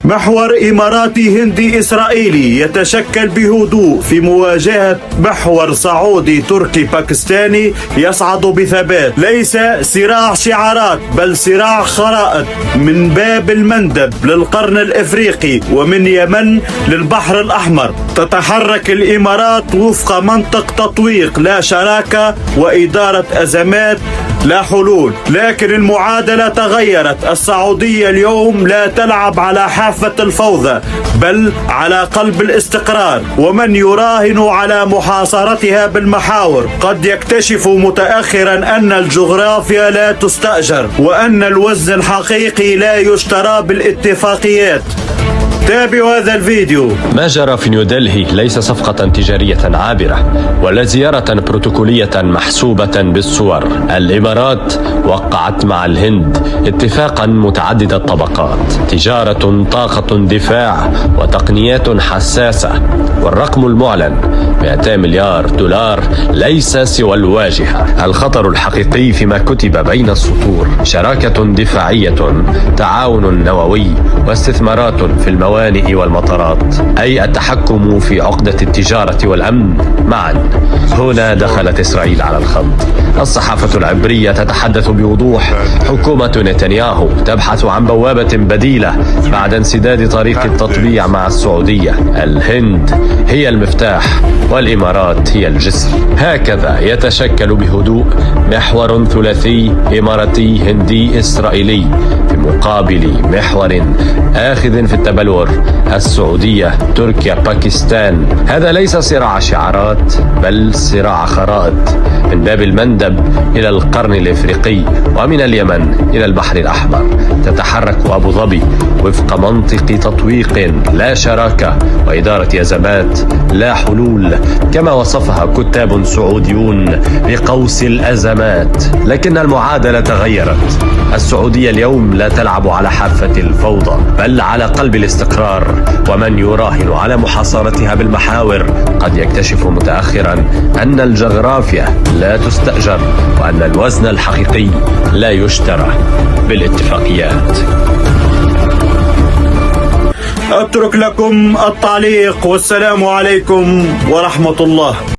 محور إماراتي هندي إسرائيلي يتشكل بهدوء في مواجهة محور سعودي تركي باكستاني يصعد بثبات. ليس صراع شعارات بل صراع خرائط، من باب المندب للقرن الإفريقي ومن يمن للبحر الأحمر. تتحرك الإمارات وفق منطق تطويق لا شراكة، وإدارة أزمات لا حلول. لكن المعادلة تغيرت. السعودية اليوم لا تلعب على حافة الفوضى بل على قلب الاستقرار، ومن يراهن على محاصرتها بالمحاور قد يكتشف متأخرا أن الجغرافيا لا تستأجر، وأن الوزن الحقيقي لا يشترى بالاتفاقيات. تابعوا هذا الفيديو. ما جرى في نيودلهي ليس صفقة تجارية عابرة ولا زيارة بروتوكولية محسوبة بالصور. الإمارات وقعت مع الهند اتفاقا متعدد الطبقات، تجارة، طاقة دفاع، وتقنيات حساسة. والرقم المعلن 200 مليار دولار ليس سوى الواجهة. الخطر الحقيقي فيما كتب بين السطور: شراكة دفاعية، تعاون نووي، واستثمارات في الموانئ والمطارات، أي التحكم في عقدة التجارة والأمن معا. هنا دخلت إسرائيل على الخط. الصحافة العبرية تتحدث بوضوح: حكومة نتنياهو تبحث عن بوابة بديلة بعد انسداد طريق التطبيع مع السعودية. الهند هي المفتاح والإمارات هي الجسر. هكذا يتشكل بهدوء محور ثلاثي إماراتي هندي إسرائيلي في مقابل محور آخذ في التبلور: السعودية تركيا باكستان. هذا ليس صراع شعارات بل صراع خرائط، من باب المندب إلى القرن الإفريقي، ومن اليمن إلى البحر الأحمر. تتحرك أبو ظبي وفق منطق تطويق لا شراكة، وإدارة أزمات لا حلول، كما وصفها كتاب سعوديون بقوس الأزمات. لكن المعادلة تغيرت. السعودية اليوم لا تلعب على حافة الفوضى بل على قلب الاستقرار، ومن يراهن على محاصرتها بالمحاور قد يكتشف متأخرا أن الجغرافيا لا تستأجر، وأن الوزن الحقيقي لا يشترى بالاتفاقيات. أترك لكم التعليق، والسلام عليكم ورحمة الله.